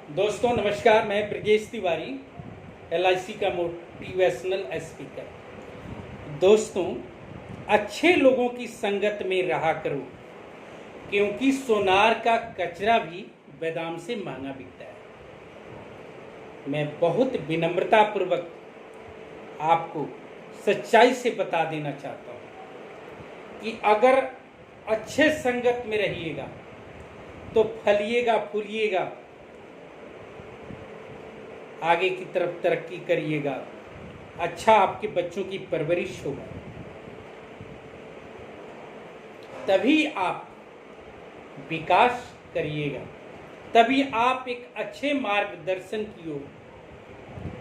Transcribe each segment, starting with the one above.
दोस्तों नमस्कार, मैं ब्रजेश तिवारी, LIC का मोटिवेशनल स्पीकर। दोस्तों, अच्छे लोगों की संगत में रहा करो, क्योंकि सोनार का कचरा भी बादाम से महंगा बिकता है। मैं बहुत विनम्रतापूर्वक आपको सच्चाई से बता देना चाहता हूँ कि अगर अच्छे संगत में रहिएगा तो फलिएगा, फूलिएगा, आगे की तरफ तरक्की करिएगा, अच्छा आपके बच्चों की परवरिश होगा, तभी आप विकास करिएगा, तभी आप एक अच्छे मार्गदर्शन की ओर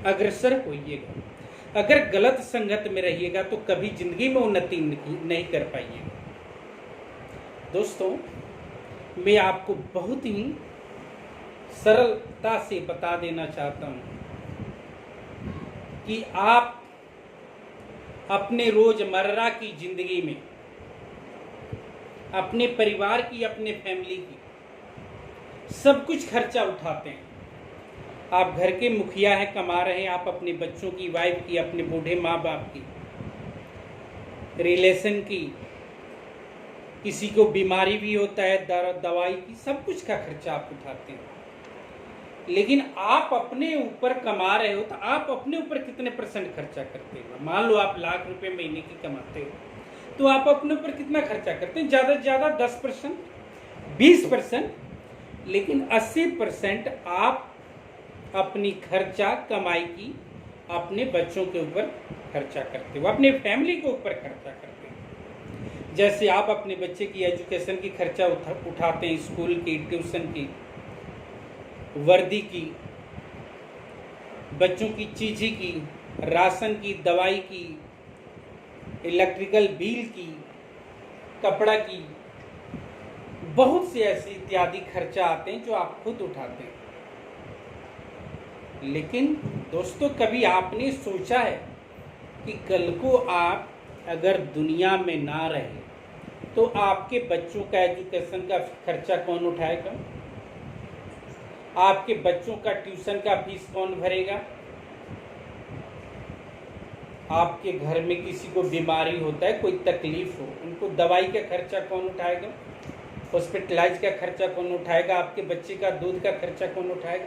अग्रसर होइएगा। अगर गलत संगत में रहिएगा तो कभी जिंदगी में उन्नति नहीं कर पाइएगा। दोस्तों, मैं आपको बहुत ही सरलता से बता देना चाहता हूं कि आप अपने रोजमर्रा की जिंदगी में अपने परिवार की, अपने फैमिली की सब कुछ खर्चा उठाते हैं। आप घर के मुखिया हैं, कमा रहे हैं, आप अपने बच्चों की, वाइफ की, अपने बूढ़े माँ बाप की, रिलेशन की, किसी को बीमारी भी होता है, दवाई की, सब कुछ का खर्चा आप उठाते हैं। लेकिन आप अपने ऊपर कमा रहे हो तो आप अपने ऊपर कितने % खर्चा करते हो? मान लो आप लाख रुपए महीने की कमाते हो तो आप अपने ऊपर कितना खर्चा करते हैं? ज़्यादा से ज़्यादा 10%, 20%, लेकिन 80% आप अपनी खर्चा कमाई की अपने बच्चों के ऊपर खर्चा करते हो, अपने फैमिली के ऊपर खर्चा करते हो। जैसे आप अपने बच्चे की एजुकेशन की खर्चा उठाते हैं, स्कूल की, ट्यूशन की, वर्दी की, बच्चों की चीज़ी की, राशन की, दवाई की, इलेक्ट्रिकल बिल की, कपड़ा की, बहुत से ऐसे इत्यादि खर्चा आते हैं जो आप खुद उठाते हैं। लेकिन दोस्तों, कभी आपने सोचा है कि कल को आप अगर दुनिया में ना रहे तो आपके बच्चों का एजुकेशन का खर्चा कौन उठाएगा? आपके बच्चों का ट्यूशन का फीस कौन भरेगा? आपके घर में किसी को बीमारी होता है, कोई तकलीफ हो, उनको दवाई का खर्चा कौन उठाएगा? हॉस्पिटलाइज का खर्चा कौन उठाएगा? आपके बच्चे का दूध का खर्चा कौन उठाएगा?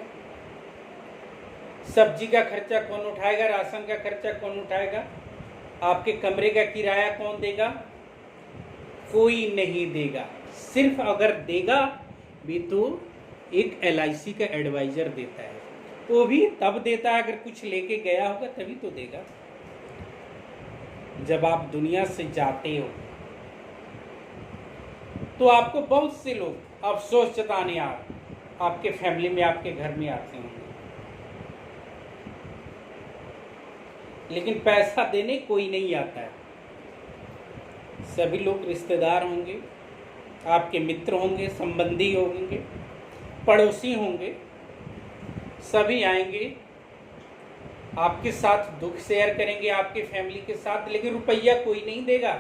सब्जी का खर्चा कौन उठाएगा? राशन का खर्चा कौन उठाएगा? आपके कमरे का किराया कौन देगा? कोई नहीं देगा। सिर्फ अगर देगा भी तो एक LIC का एडवाइजर देता है, वो भी तब देता है अगर कुछ लेके गया होगा, तभी तो देगा। जब आप दुनिया से जाते हो तो आपको बहुत से लोग अफसोस जताने आपके फैमिली में, आपके घर में आते होंगे, लेकिन पैसा देने कोई नहीं आता है। सभी लोग रिश्तेदार होंगे, आपके मित्र होंगे, संबंधी होंगे, पड़ोसी होंगे, सभी आएंगे, आपके साथ दुख शेयर करेंगे, आपके फैमिली के साथ, लेकिन रुपया कोई नहीं देगा।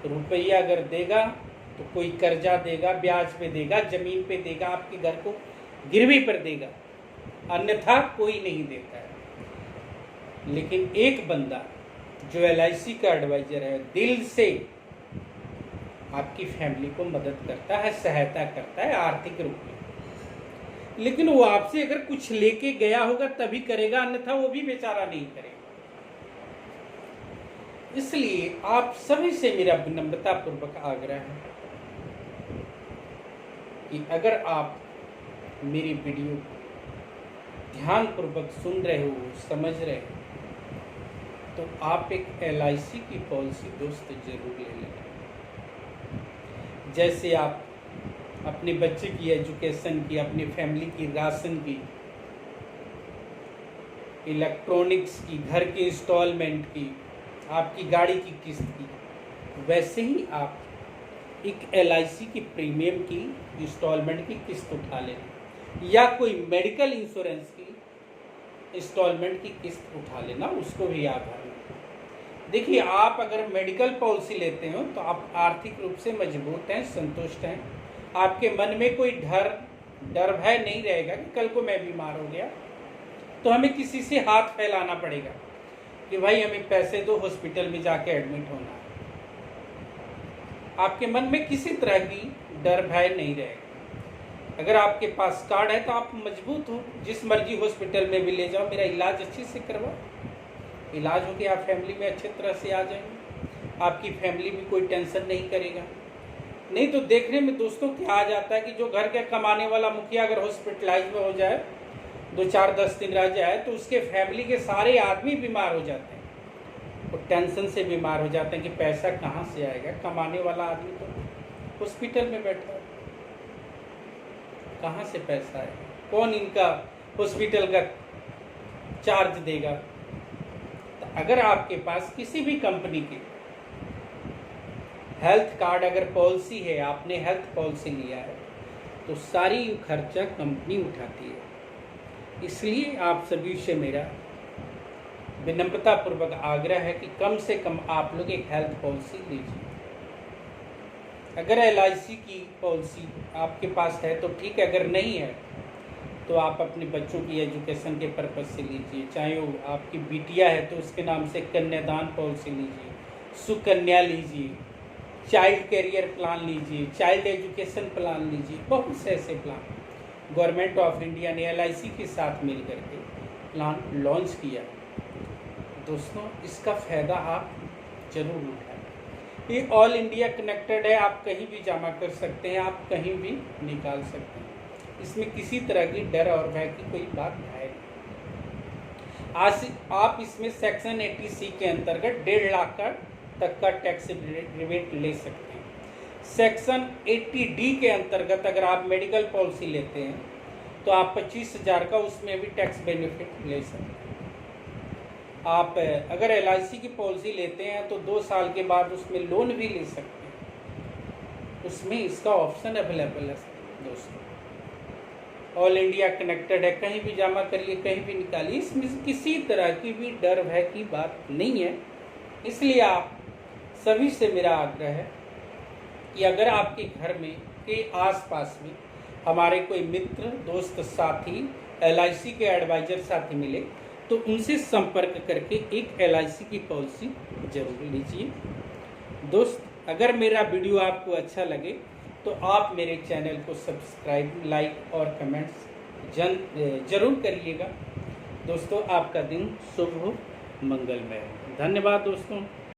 रुपया अगर देगा तो कोई कर्जा देगा, ब्याज पे देगा, जमीन पे देगा, आपके घर को गिरवी पर देगा, अन्यथा कोई नहीं देता है। लेकिन एक बंदा जो LIC का एडवाइजर है, दिल से आपकी फैमिली को मदद करता है, सहायता करता है आर्थिक रूप में, लेकिन वो आपसे अगर कुछ लेके गया होगा तभी करेगा, अन्यथा वो भी बेचारा नहीं करेगा। इसलिए आप सभी से मेरा विनम्रतापूर्वक आग्रह है कि अगर आप मेरी वीडियो ध्यानपूर्वक सुन रहे हो, समझ रहे हो, तो आप एक LIC की पॉलिसी दोस्त जरूर ले लें। जैसे आप अपने बच्चे की एजुकेशन की, अपनी फैमिली की राशन की, इलेक्ट्रॉनिक्स की, घर की इंस्टॉलमेंट की, आपकी गाड़ी की किस्त की, वैसे ही आप एक LIC की प्रीमियम की इंस्टॉलमेंट की किस्त उठा लें, या कोई मेडिकल इंश्योरेंस की इंस्टॉलमेंट की किस्त उठा लेना, उसको भी आप भरना। देखिए, आप अगर मेडिकल पॉलिसी लेते हो तो आप आर्थिक रूप से मजबूत हैं, संतुष्ट हैं, आपके मन में कोई डर डर भय नहीं रहेगा कि कल को मैं बीमार हो गया तो हमें किसी से हाथ फैलाना पड़ेगा कि भाई हमें पैसे दो, हॉस्पिटल में जाके एडमिट होना है। आपके मन में किसी तरह की डर भय नहीं रहेगा। अगर आपके पास कार्ड है तो आप मजबूत हो, जिस मर्जी हॉस्पिटल में भी ले जाओ, मेरा इलाज अच्छे से करवाओ, इलाज हो गया, आप फैमिली में अच्छे तरह से आ जाएंगे, आपकी फैमिली भी कोई टेंशन नहीं करेगा। नहीं तो देखने में दोस्तों क्या आ जाता है कि जो घर के कमाने वाला मुखिया अगर हॉस्पिटलाइज में हो जाए, 2-4-10 दिन रह जाए, तो उसके फैमिली के सारे आदमी बीमार हो जाते हैं, वो टेंशन से बीमार हो जाते हैं कि पैसा कहाँ से आएगा, कमाने वाला आदमी तो हॉस्पिटल में बैठा है, कहाँ से पैसा आएगा, कौन इनका हॉस्पिटल का चार्ज देगा। तो अगर आपके पास किसी भी कंपनी के हेल्थ कार्ड अगर पॉलिसी है, आपने हेल्थ पॉलिसी लिया है, तो सारी खर्चा कंपनी उठाती है। इसलिए आप सभी से मेरा विनम्रतापूर्वक आग्रह है कि कम से कम आप लोग एक हेल्थ पॉलिसी लीजिए। अगर LIC की पॉलिसी आपके पास है तो ठीक है, अगर नहीं है तो आप अपने बच्चों की एजुकेशन के पर्पज़ से लीजिए। चाहे वो आपकी बिटिया है तो उसके नाम से कन्यादान पॉलिसी लीजिए, सुकन्या लीजिए, चाइल्ड कैरियर प्लान लीजिए, चाइल्ड एजुकेशन प्लान लीजिए। बहुत से ऐसे प्लान गवर्नमेंट ऑफ इंडिया ने LIC के साथ मिल करके प्लान लॉन्च किया। दोस्तों, इसका फ़ायदा आप जरूर उठाएं। ये ऑल इंडिया कनेक्टेड है, आप कहीं भी जमा कर सकते हैं, आप कहीं भी निकाल सकते हैं। इसमें किसी तरह की डर और भय की कोई बात है नहीं। आज आप इसमें सेक्शन 80C के अंतर्गत 1.5 लाख तक का टैक्स रिबेट ले सकते हैं। सेक्शन 80D के अंतर्गत अगर आप मेडिकल पॉलिसी लेते हैं तो आप 25,000 का उसमें भी टैक्स बेनिफिट ले सकते हैं। आप अगर LIC की पॉलिसी लेते हैं तो 2 साल के बाद उसमें लोन भी ले सकते हैं, उसमें इसका ऑप्शन अवेलेबल है। दोस्तों, ऑल इंडिया कनेक्टेड है, कहीं भी जमा करिए, कहीं भी निकालिए, इसमें किसी तरह की भी डर भय की बात नहीं है। इसलिए आप सभी से मेरा आग्रह है कि अगर आपके घर में के आसपास में हमारे कोई मित्र, दोस्त, साथी LIC के एडवाइजर साथी मिले तो उनसे संपर्क करके एक LIC की पॉलिसी जरूर लीजिए। दोस्त, अगर मेरा वीडियो आपको अच्छा लगे तो आप मेरे चैनल को सब्सक्राइब, लाइक और कमेंट्स जरूर करिएगा। दोस्तों, आपका दिन शुभ हो, मंगलमय हो। धन्यवाद दोस्तों।